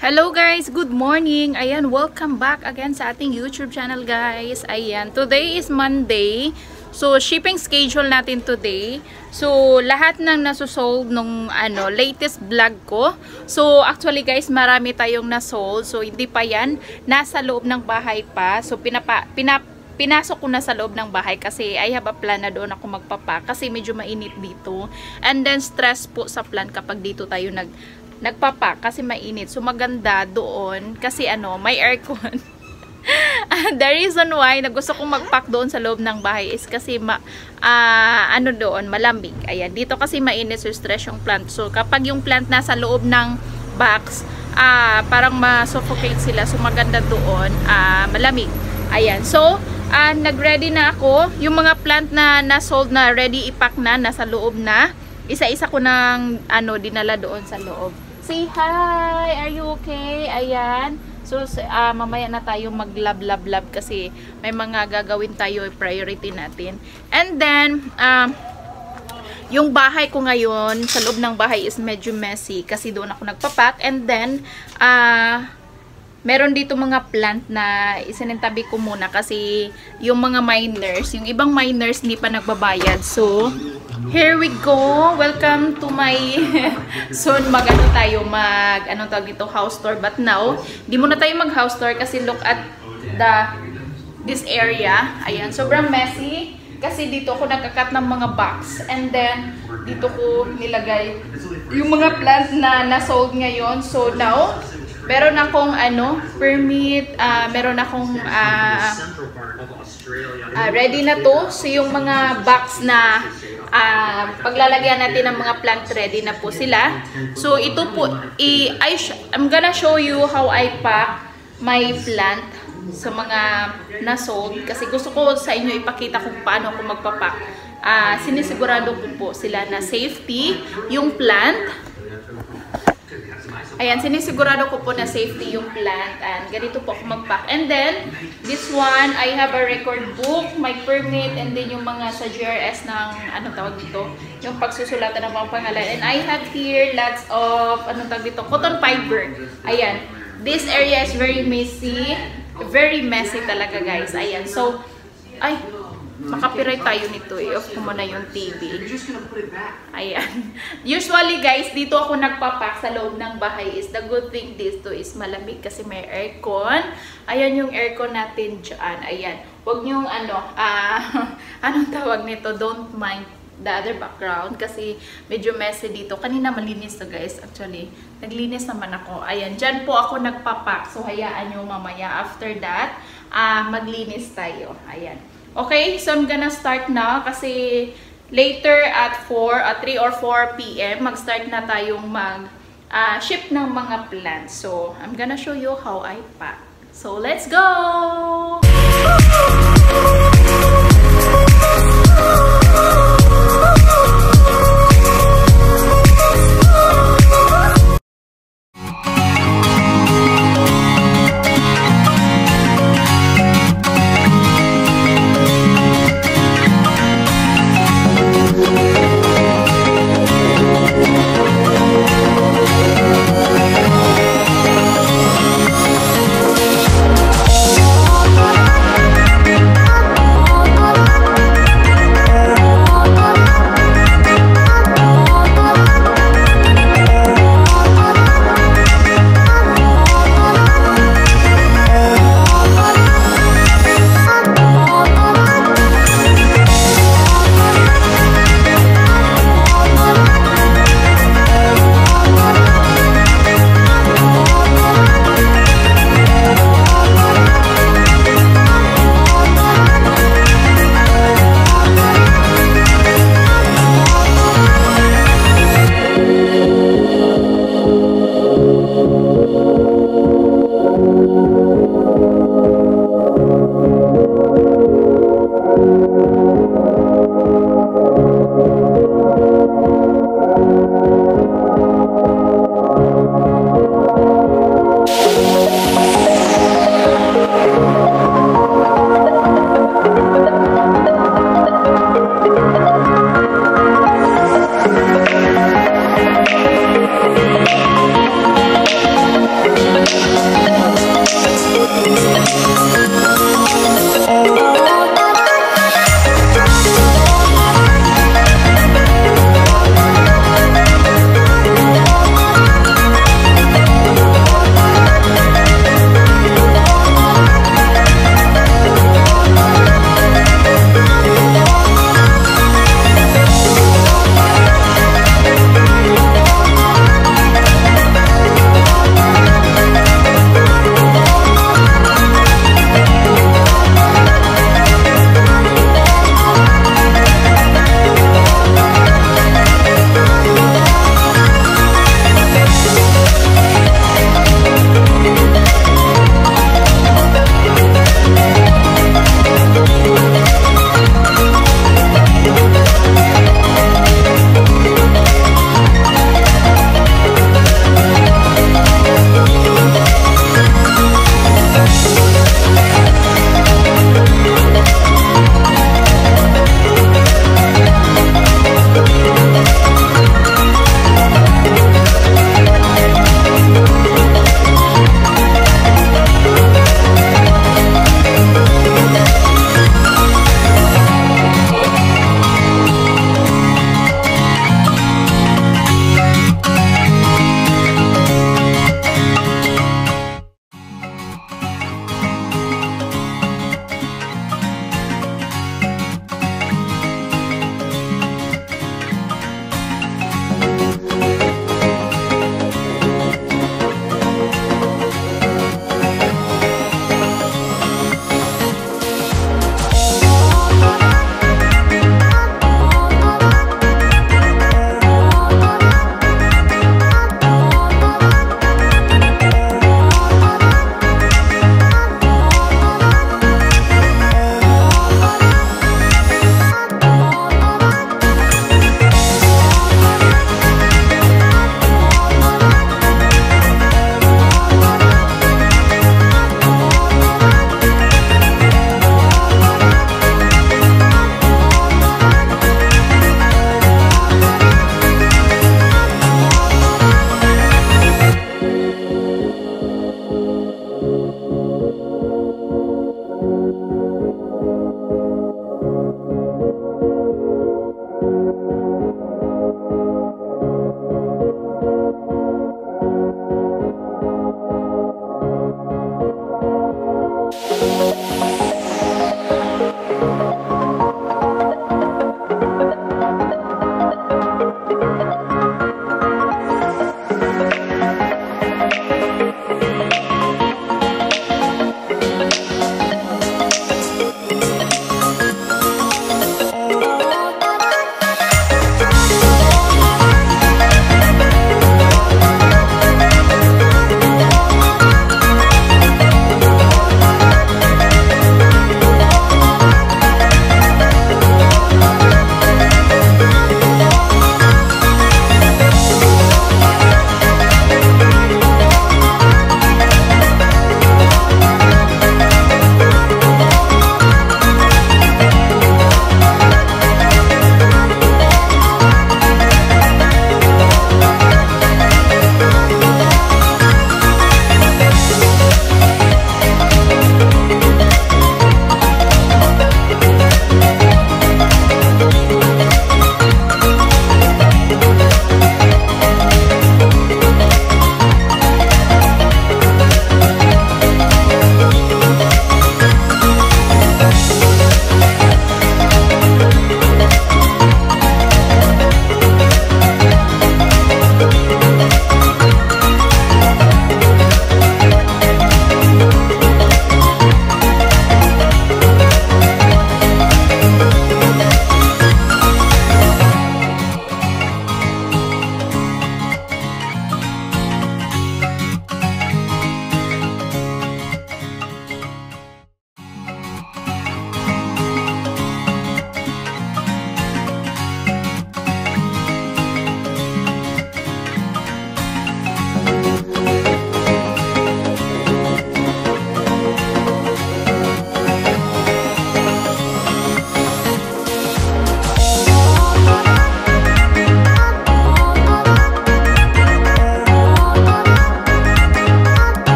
Hello guys, good morning. Ayan, welcome back again sa ating YouTube channel guys. Ayan, today is Monday. So shipping schedule natin today. So lahat ng nasosold nung latest vlog ko. So actually guys, marami tayong nasold. So hindi pa yan, nasa loob ng bahay pa. So pinasok ko na sa loob ng bahay kasi I have a plan na doon ako magpapak kasi medyo mainit dito. And then stress po sa plan kapag dito tayo nagpapak kasi mainit. So maganda doon kasi may aircon. The reason why gusto kong magpack doon sa loob ng bahay is kasi doon malamig. Ayan, dito kasi mainit, so stress yung plant. So kapag yung plant nasa loob ng box, parang ma-suffocate sila. So maganda doon, malamig. Ayan. So nag-ready na ako. Yung mga plant na na-sold na ready ipack na, nasa loob na. Isa-isa ko nang dinala doon sa loob. Say hi! Are you okay? Ayan. So, mamaya na tayo mag-lab kasi may mga gagawin tayo, priority natin. And then, yung bahay ko ngayon, sa loob ng bahay is medyo messy kasi doon ako nagpapak. And then, meron dito mga plant na isinintabi ko muna kasi yung mga miners, yung ibang miners hindi pa nagbabayad. So, here we go. Welcome to my soon house tour. But now, di muna tayo mag house tour kasi look at this area. Ayan, sobrang messy kasi dito ako nagkakat ng mga box and then dito ko nilagay yung mga plant na na-sold ngayon. So now, meron akong permit, meron akong ready na to. So yung mga box na paglalagyan natin ng mga plant, ready na po sila. So ito po, I'm gonna show you how I pack my plant sa mga na-sold. Kasi gusto ko sa inyo ipakita kung paano ako magpapak. Sinisigurado ko po sila na safety yung plant. Ayan, sinisigurado ko po na safety yung plant and ganito po ako mag-pack. And then, this one, I have a record book, my permit, and then yung mga sa GRS ng, yung pagsusulatan ng mga pangalan. And I have here lots of, cotton fiber. Ayan, this area is very messy talaga guys. Ayan, so, makapiright tayo nito off ko muna yung TV. Ayan. Usually guys, dito ako nagpapak sa loob ng bahay is the good thing dito is malamig kasi may aircon. Ayan yung aircon natin dyan. Ayan. Huwag nyong anong tawag nito, don't mind the other background kasi medyo messy dito. Kanina malinis to guys. Actually, naglinis naman ako. Ayan, dyan po ako nagpapak. So hayaan nyo mamaya after that, maglinis tayo. Ayan. Okay, so I'm gonna start now kasi later at 3 or 4 p.m. mag-start na tayong ship ng mga plants. So, I'm gonna show you how I pack. So, let's go!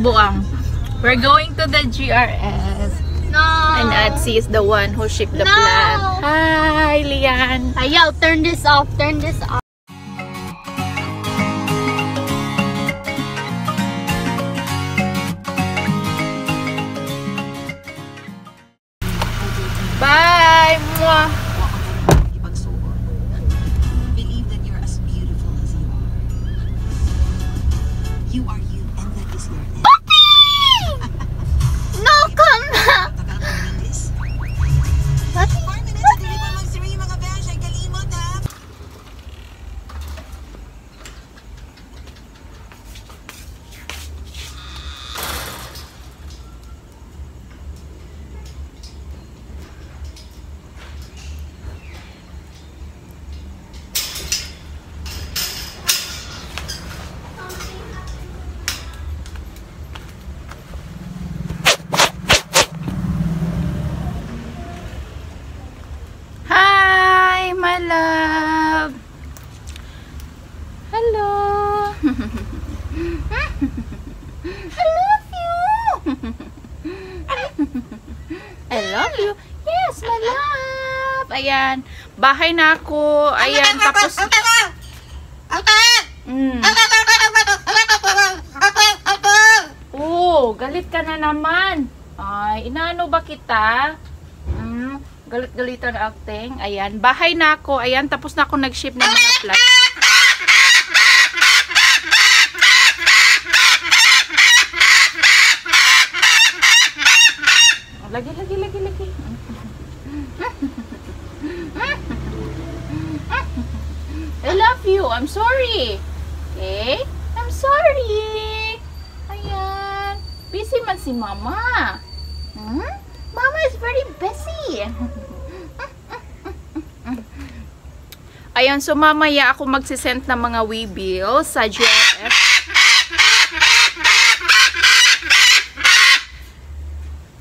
Buang. We're going to the GRS. No. And Atsi is the one who shipped the No. plant. Hi, Lian. Yo, turn this off. Turn this off. Bye. Mwah. Believe that you're as beautiful as you are. You are you, and that is your end. No, come back. Tagal ko rin this. What? 4 minutes at hindi pa mag-3 mga besh. Ay kalimot ha. Hi, my love. Hello. I love you. I love you. Yes, my love. Ayan. Bahay na ako. Ayan. Tapos... Oh, galit ka na naman. Ay, inaano ba kita? Galit-galitan acting. Ayan. Bahay na ako. Ayan. Tapos na ako nag-ship ng mga plat. Lagi. I love you. I'm sorry. Okay? I'm sorry. Ayan. Busy man si Mama. Mama is very busy. Ayan, so mamaya ako magsisend ng mga waybills sa GRF.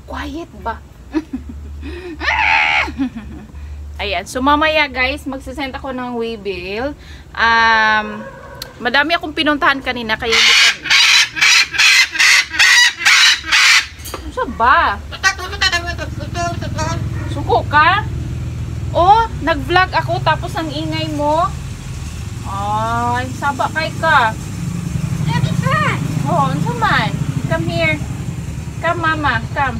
Quiet ba? Ayan, so mamaya guys, magsisend ako ng waybill. Madami akong pinuntahan kanina, kaya hindi kami. Ano ba? Suko ka? Oh, nag-vlog ako tapos ang ingay mo. Ay, saba kay ka. Oh, ano man? Come here. Come, Mama. Come.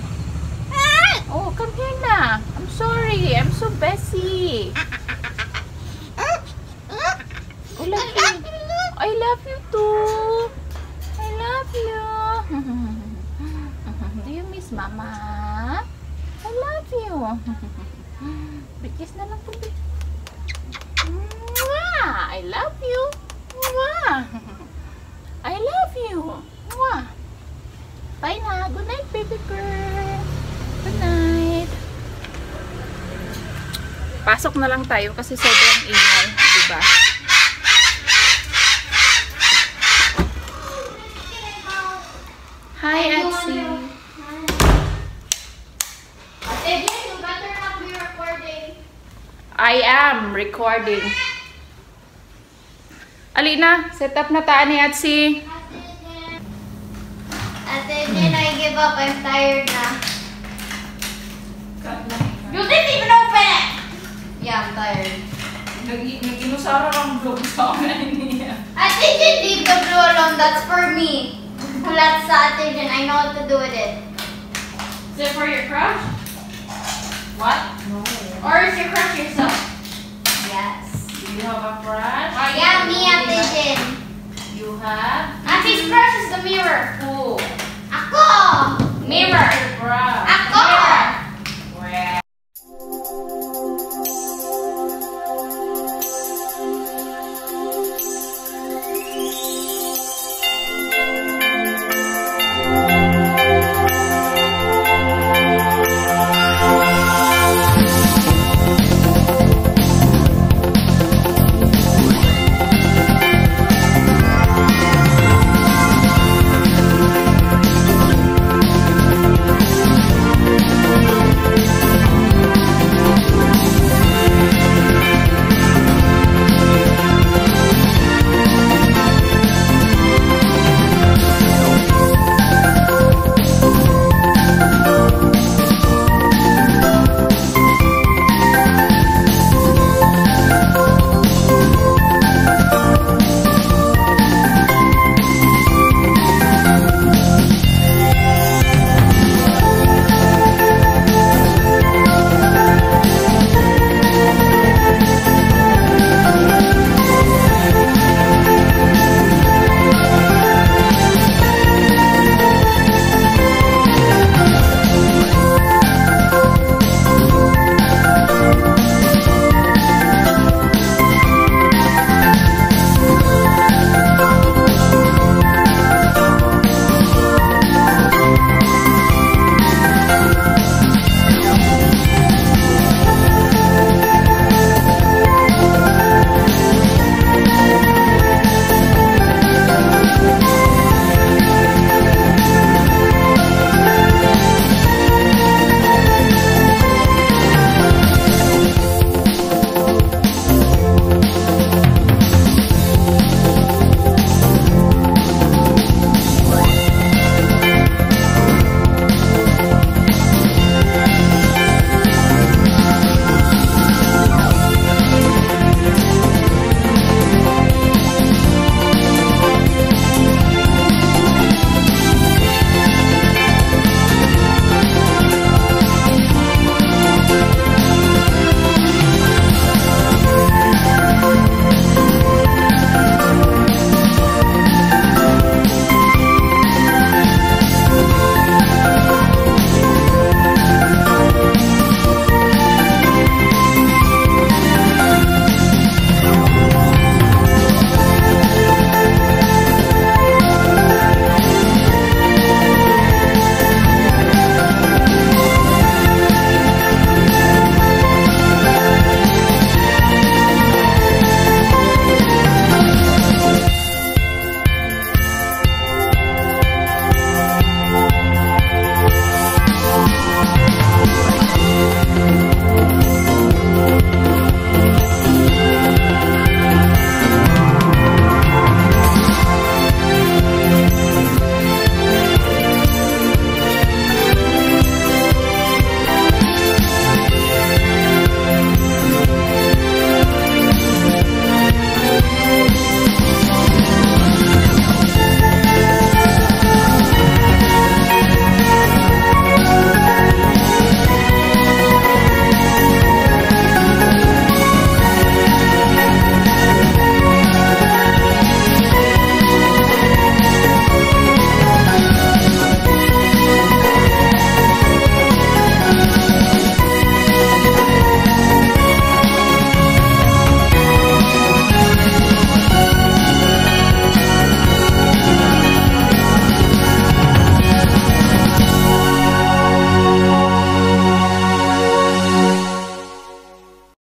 Oh, come here na. I'm sorry. I'm so busy. Oh, love you. I love you too. I love you. Do you miss Mama? I love you. Bigis na lang po. Mwah! I love you. Mwah! I love you. Mwah! Bye na. Good night, baby girl. Good night. Pasok na lang tayo kasi sobrang ingay. Diba? Hi, Atsi. I am recording. Alina, set up na taan ni Atsi. Ate Jen, I give up. I'm tired now. You didn't even open it! Yeah, I'm tired. Nag-inusara ang vlog sa akin niya. Ate Jen, leave the blue alone. That's for me. That's Ate Jen. I know what to do with it. Is it for your crush?